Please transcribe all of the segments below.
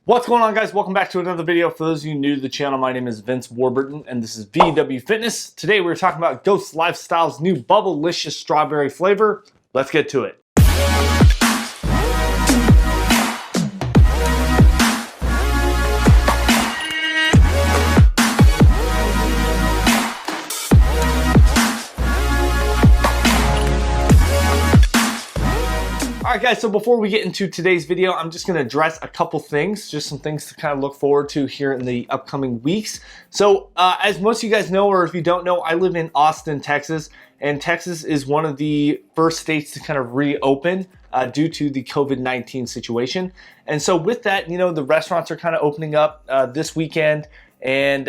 What's going on, guys? Welcome back to another video. For those of you new to the channel, my name is Vince Warburton and this is VW Fitness. Today we're talking about Ghost Lifestyle's new Bubblicious strawberry flavor. Let's get to it. Alright guys, so before we get into today's video, I'm just going to address a couple things, just some things to kind of look forward to here in the upcoming weeks. So as most of you guys know, or if you don't know, I live in Austin, Texas, and Texas is one of the first states to kind of reopen due to the COVID-19 situation. And so with that, you know, the restaurants are kind of opening up this weekend, and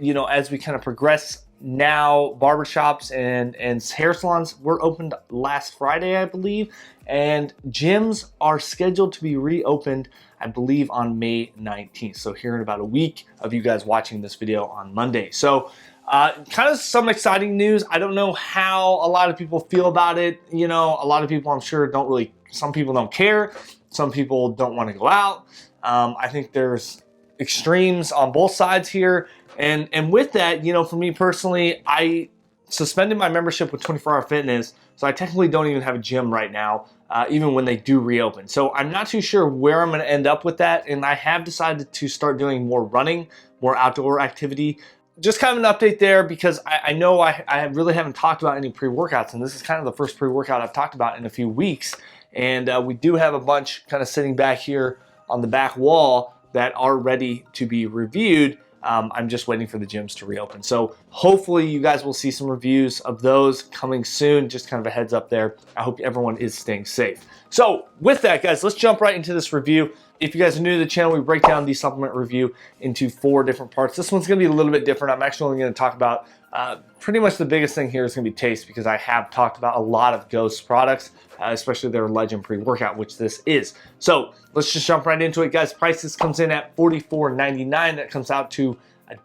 you know, as we kind of progress now, barbershops and hair salons were opened last Friday, I believe, and gyms are scheduled to be reopened, I believe, on May 19th. So here in about a week of you guys watching this video on Monday. So kind of some exciting news. I don't know how a lot of people feel about it. You know, a lot of people, I'm sure, don't really, some people don't care. Some people don't want to go out. I think there's extremes on both sides here. And with that, you know, for me personally, I suspended my membership with 24 Hour Fitness, so I technically don't even have a gym right now, even when they do reopen. So I'm not too sure where I'm going to end up with that, and I have decided to start doing more running, more outdoor activity. Just kind of an update there, because I know I really haven't talked about any pre-workouts, and this is kind of the first pre-workout I've talked about in a few weeks. And we do have a bunch kind of sitting back here on the back wall that are ready to be reviewed. I'm just waiting for the gyms to reopen. So hopefully you guys will see some reviews of those coming soon. Just kind of a heads up there. I hope everyone is staying safe. So with that, guys, let's jump right into this review. If you guys are new to the channel, we break down the supplement review into 4 different parts. This one's going to be a little bit different. I'm actually only going to talk about pretty much the biggest thing here is going to be taste, because I have talked about a lot of Ghost products, especially their Legend pre-workout, which this is. So let's just jump right into it, guys. Prices comes in at $44.99. That comes out to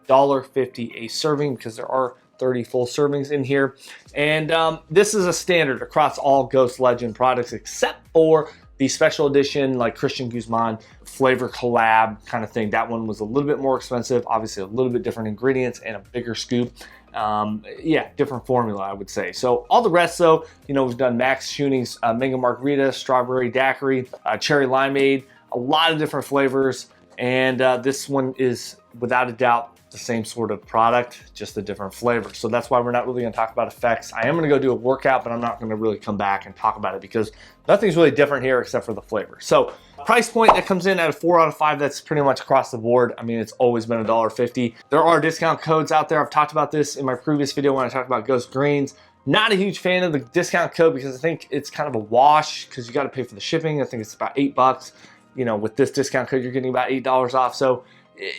$1.50 a serving, because there are 30 full servings in here. And this is a standard across all Ghost Legend products, except for the special edition, like Christian Guzman flavor collab kind of thing. That one was a little bit more expensive, obviously a little bit different ingredients and a bigger scoop. Yeah, different formula, I would say. So all the rest, though, you know, we've done Max Tuning's mango margarita, strawberry daiquiri, cherry limeade, a lot of different flavors. And this one is without a doubt the same sort of product, just a different flavor. So that's why we're not really going to talk about effects. I am going to go do a workout, but I'm not going to really come back and talk about it, because nothing's really different here except for the flavor. So price point, that comes in at a 4 out of 5. That's pretty much across the board. I mean, it's always been $1.50. There are discount codes out there. I've talked about this in my previous video when I talked about Ghost Greens. Not a huge fan of the discount code, because I think it's kind of a wash, because you got to pay for the shipping. I think it's about $8. You know, with this discount code, you're getting about $8 off. So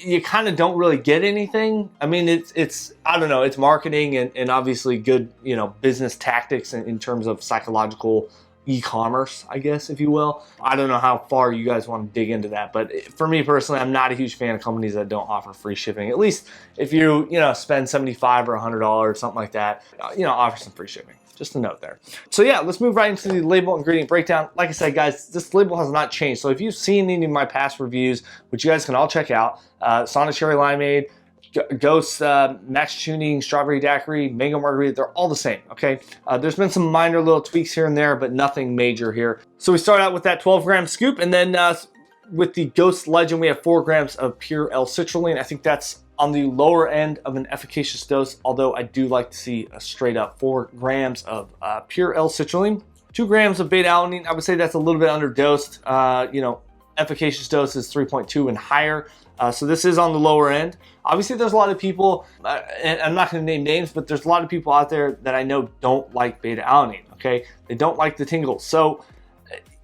you kind of don't really get anything. I mean, it's I don't know, it's marketing and obviously good, you know, business tactics in terms of psychological e-commerce, I guess, if you will. I don't know how far you guys want to dig into that, but for me personally, I'm not a huge fan of companies that don't offer free shipping. At least if you know, spend $75 or $100, something like that, you know, offer some free shipping. Just a note there. So yeah, let's move right into the label ingredient breakdown. Like I said, guys, this label has not changed. So if you've seen any of my past reviews, which you guys can all check out, SONY cherry limeade, Ghost Max Tuning strawberry daiquiri, mango margarita, they're all the same, okay? There's been some minor little tweaks here and there, but nothing major here. So we start out with that 12-gram scoop, and then with the Ghost Legend, we have 4 grams of pure L-citrulline. I think that's on the lower end of an efficacious dose, although I do like to see a straight up 4 grams of pure L-citrulline. 2 grams of beta-alanine, I would say that's a little bit underdosed. You know, efficacious dose is 3.2 and higher. So this is on the lower end. Obviously, there's a lot of people, and I'm not going to name names, but there's a lot of people out there that I know don't like beta-alanine, okay? They don't like the tingles. So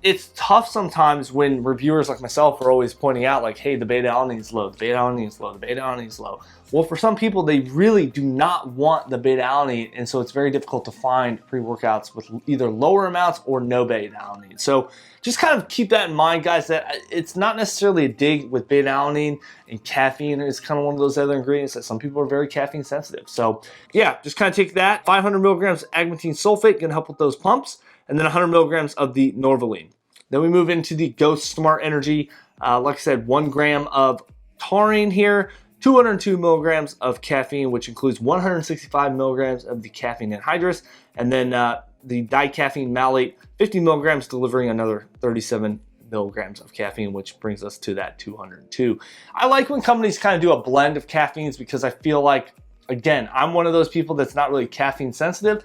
it's tough sometimes when reviewers like myself are always pointing out, like, hey, the beta-alanine is low, the beta-alanine is low, the beta-alanine is low. Well, for some people, they really do not want the beta-alanine, and so it's very difficult to find pre-workouts with either lower amounts or no beta-alanine. So just kind of keep that in mind, guys, that it's not necessarily a dig with beta-alanine, and caffeine is kind of one of those other ingredients that some people are very caffeine sensitive. So yeah, just kind of take that. 500 milligrams agmatine sulfate, gonna help with those pumps, and then 100 milligrams of the Norvaline. Then we move into the Ghost Smart Energy Like I said, 1 gram of taurine here, 202 milligrams of caffeine, which includes 165 milligrams of the caffeine anhydrous, and then the dicaffeine malate, 50 milligrams, delivering another 37 milligrams of caffeine, which brings us to that 202. I like when companies kind of do a blend of caffeines because I feel like, again, I'm one of those people that's not really caffeine sensitive.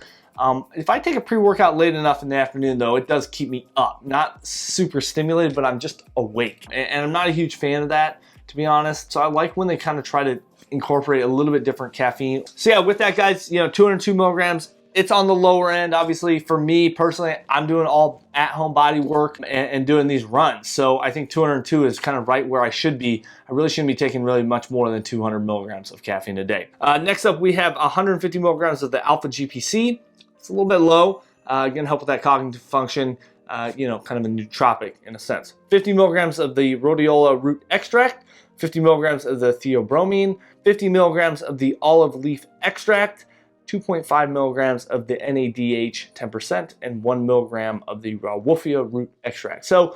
If I take a pre-workout late enough in the afternoon, though, it does keep me up. Not super stimulated, but I'm just awake. And I'm not a huge fan of that, to be honest. So I like when they kind of try to incorporate a little bit different caffeine. So yeah, with that, guys, 202 milligrams, it's on the lower end. Obviously, for me personally, I'm doing all at-home body work and doing these runs. So I think 202 is kind of right where I should be. I really shouldn't be taking really much more than 200 milligrams of caffeine a day. Next up, we have 150 milligrams of the alpha GPC. It's a little bit low. Gonna help with that cognitive function. Kind of a nootropic in a sense. 50 milligrams of the rhodiola root extract, 50 milligrams of the theobromine, 50 milligrams of the olive leaf extract, 2.5 milligrams of the NADH 10%, and 1 milligram of the Wolffia root extract. So,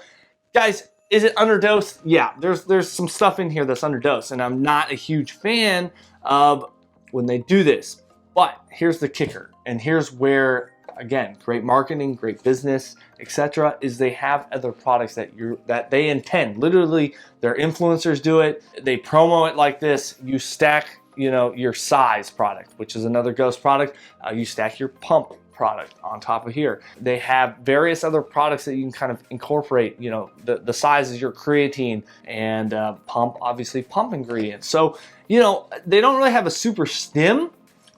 guys, is it underdosed? Yeah, there's some stuff in here that's underdosed, and I'm not a huge fan of when they do this. But here's the kicker, and here's where, again, great marketing, great business, etc., is they have other products that they intend. Literally, their influencers do it. They promo it like this. You stack your size product, which is another Ghost product. You stack your pump product on top of here. They have various other products that you can kind of incorporate, the size is your creatine and pump, obviously pump ingredients. So, they don't really have a super stim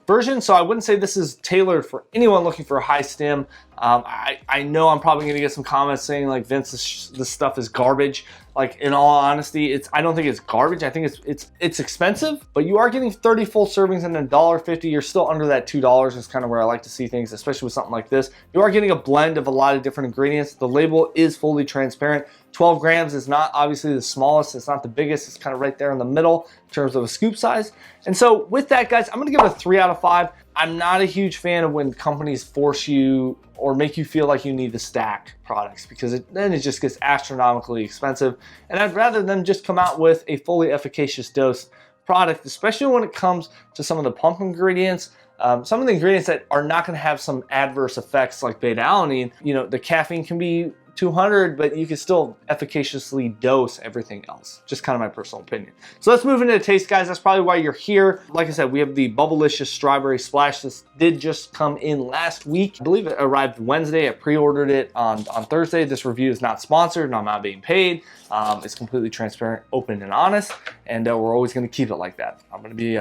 version, so I wouldn't say this is tailored for anyone looking for a high stim. I know I'm probably going to get some comments saying like, Vince, this stuff is garbage. Like, in all honesty, I don't think it's garbage. I think it's expensive, but you are getting 30 full servings and $1.50. You're still under that $2 is kind of where I like to see things, especially with something like this. You are getting a blend of a lot of different ingredients. The label is fully transparent. 12 grams is not obviously the smallest. It's not the biggest. It's kind of right there in the middle in terms of a scoop size. And so with that, guys, I'm going to give it a 3 out of 5. I'm not a huge fan of when companies force you or make you feel like you need to stack products, because then it just gets astronomically expensive. And I'd rather them just come out with a fully efficacious dose product, especially when it comes to some of the pump ingredients. Some of the ingredients that are not going to have some adverse effects like beta-alanine. The caffeine can be 200, but you can still efficaciously dose everything else. Just kind of my personal opinion. So let's move into the taste, guys. That's probably why you're here. Like I said, we have the Bubblicious Strawberry Splash. This did just come in last week. I believe it arrived Wednesday. I pre-ordered it on Thursday. This review is not sponsored and I'm not being paid. It's completely transparent, open, and honest, and we're always going to keep it like that. I'm going to be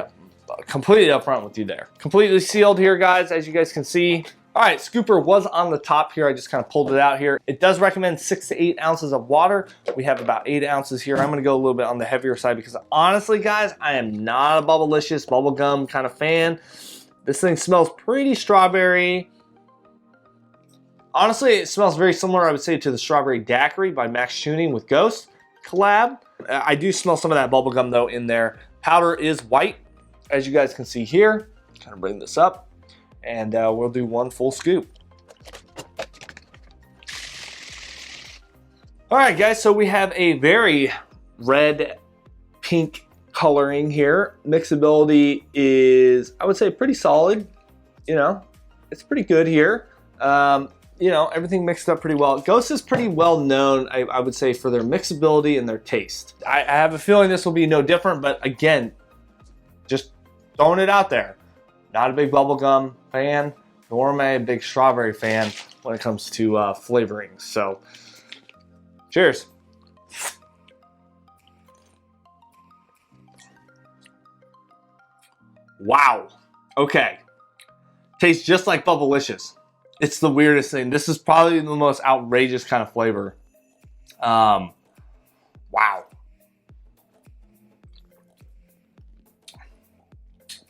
completely upfront with you there. Completely sealed here, guys, as you guys can see. All right, scooper was on the top here. I just kind of pulled it out here. It does recommend 6 to 8 ounces of water. We have about 8 ounces here. I'm gonna go a little bit on the heavier side because honestly, guys, I am not a Bubblicious bubblegum kind of fan. This thing smells pretty strawberry. Honestly, it smells very similar, I would say, to the Strawberry Daiquiri by Max Tuning with Ghost collab. I do smell some of that bubblegum though in there. Powder is white, as you guys can see here. Kind of bring this up. And we'll do 1 full scoop. All right, guys, so we have a very red pink coloring here. Mixability is, I would say, pretty solid. It's pretty good here. Everything mixed up pretty well. Ghost is pretty well known, I would say, for their mixability and their taste. I have a feeling this will be no different, but again, just throwing it out there. Not a big bubblegum fan, nor am I a big strawberry fan when it comes to flavorings. So, cheers. Wow. Okay. Tastes just like Bubblicious. It's the weirdest thing. This is probably the most outrageous kind of flavor. Wow.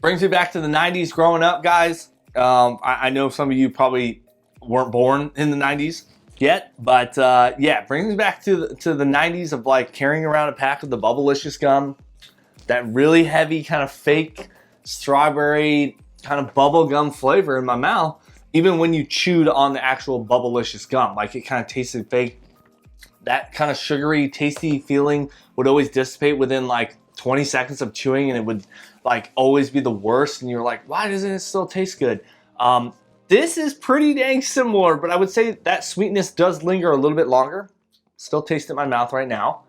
Brings me back to the 90s growing up, guys. I know some of you probably weren't born in the 90s yet, but yeah, brings me back to the 90s of like carrying around a pack of the Bubblicious gum. That really heavy kind of fake strawberry kind of bubble gum flavor in my mouth. Even when you chewed on the actual Bubblicious gum, like it kind of tasted fake. that kind of sugary, tasty feeling would always dissipate within like 20 seconds of chewing, and it would like always be the worst. And you're like, why doesn't it still taste good? This is pretty dang similar, but I would say that sweetness does linger a little bit longer. Still taste it in my mouth right now.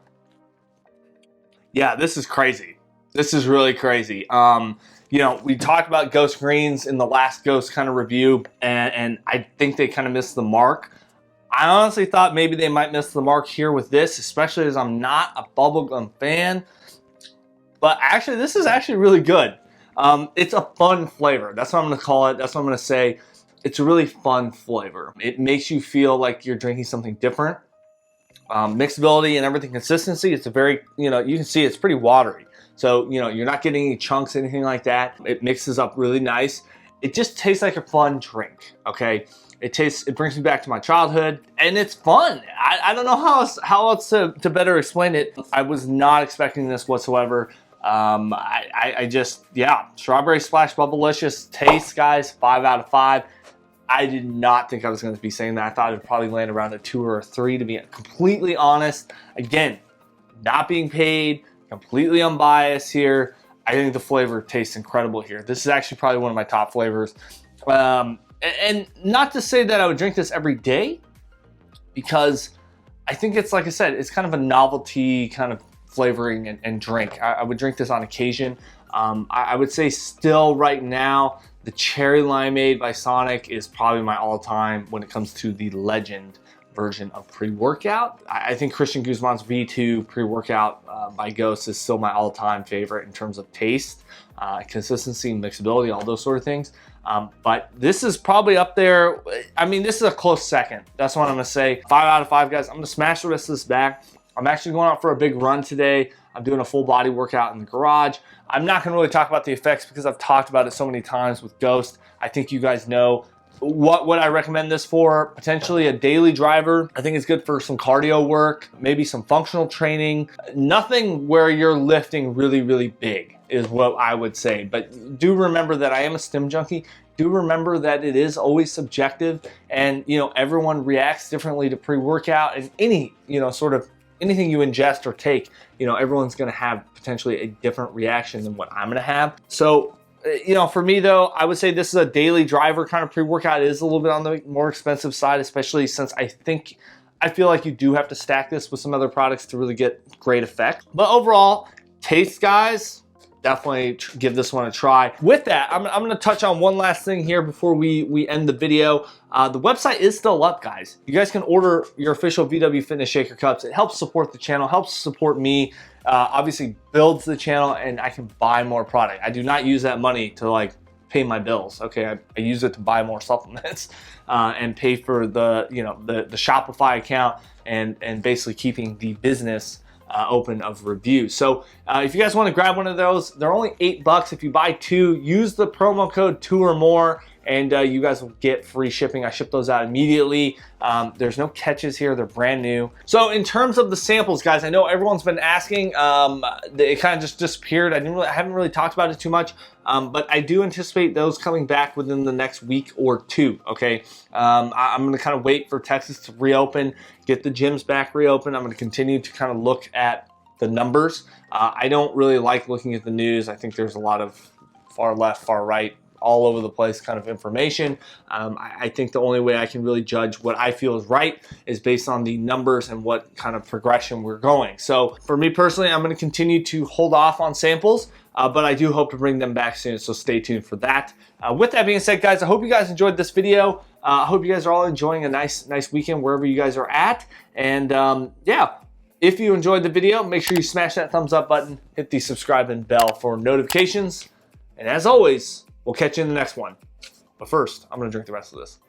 Yeah, this is crazy. This is really crazy. You know, we talked about Ghost Greens in the last Ghost kind of review, and I think they kind of missed the mark. I honestly thought maybe they might miss the mark here with this, especially as I'm not a bubblegum fan. But actually, this is actually really good. It's a fun flavor. That's what I'm going to call it. That's what I'm going to say. It's a really fun flavor. It makes you feel like you're drinking something different. Mixability and everything, consistency, it's a very, you know, you can see it's pretty watery. So, you know, you're not getting any chunks, anything like that. It mixes up really nice. It just tastes like a fun drink, okay? It brings me back to my childhood, and it's fun. I don't know how else to better explain it. I was not expecting this whatsoever. I just, yeah, strawberry splash Bubblicious taste, guys, 5 out of 5. I did not think I was going to be saying that. I thought it would probably land around a 2 or a 3, to be completely honest. Again, not being paid, completely unbiased here. I think the flavor tastes incredible here. This is actually probably one of my top flavors. And not to say that I would drink this every day, because I think it's, like I said, it's kind of a novelty kind of flavoring and drink. I would drink this on occasion. I would say still right now, the Cherry Limeade by Sonic is probably my all-time when it comes to the legend version of pre-workout. I think Christian Guzman's V2 pre-workout by Ghost is still my all-time favorite in terms of taste, consistency, mixability, all those sort of things. But this is probably up there. I mean, this is a close second. That's what I'm gonna say. 5 out of 5, guys. I'm gonna smash the rest of this back. I'm actually going out for a big run today. I'm doing a full body workout in the garage. I'm not gonna really talk about the effects because I've talked about it so many times with Ghost. I think you guys know what would I recommend this for. Potentially a daily driver. I think it's good for some cardio work, maybe some functional training. Nothing where you're lifting really, really big is what I would say. But do remember that I am a stim junkie. Do remember that it is always subjective, and you know, everyone reacts differently to pre-workout, and any, you know, sort of anything you ingest or take, you know, everyone's going to have potentially a different reaction than what I'm going to have. So, you know, for me though, I would say this is a daily driver kind of pre-workout. It is a little bit on the more expensive side, especially since I feel like you do have to stack this with some other products to really get great effect. But overall, taste, guys, definitely give this one a try. With that, I'm gonna touch on one last thing here before we end the video. The website is still up, guys. You guys can order your official VW Fitness Shaker cups. It helps support the channel, helps support me, obviously builds the channel, and I can buy more product. I do not use that money to like pay my bills, okay? I use it to buy more supplements and pay for the, you know, the Shopify account and basically keeping the business open of reviews. So if you guys want to grab one of those, they're only $8. If you buy 2, use the promo code 2 or more, and you guys will get free shipping. I ship those out immediately. There's no catches here. They're brand new. So in terms of the samples, guys, I know everyone's been asking. It kind of just disappeared. I haven't really talked about it too much, but I do anticipate those coming back within the next week or 2, okay? I'm going to kind of wait for Texas to reopen, get the gyms back reopened. I'm going to continue to kind of look at the numbers. I don't really like looking at the news. I think there's a lot of far left, far right, all over the place kind of information. I think the only way I can really judge what I feel is right is based on the numbers and what kind of progression we're going. So for me personally, I'm going to continue to hold off on samples, but I do hope to bring them back soon, so stay tuned for that. With that being said, guys, I hope you guys enjoyed this video. I hope you guys are all enjoying a nice weekend wherever you guys are at. And yeah, if you enjoyed the video, make sure you smash that thumbs up button, hit the subscribe and bell for notifications. And as always, we'll catch you in the next one. But first, I'm going to drink the rest of this.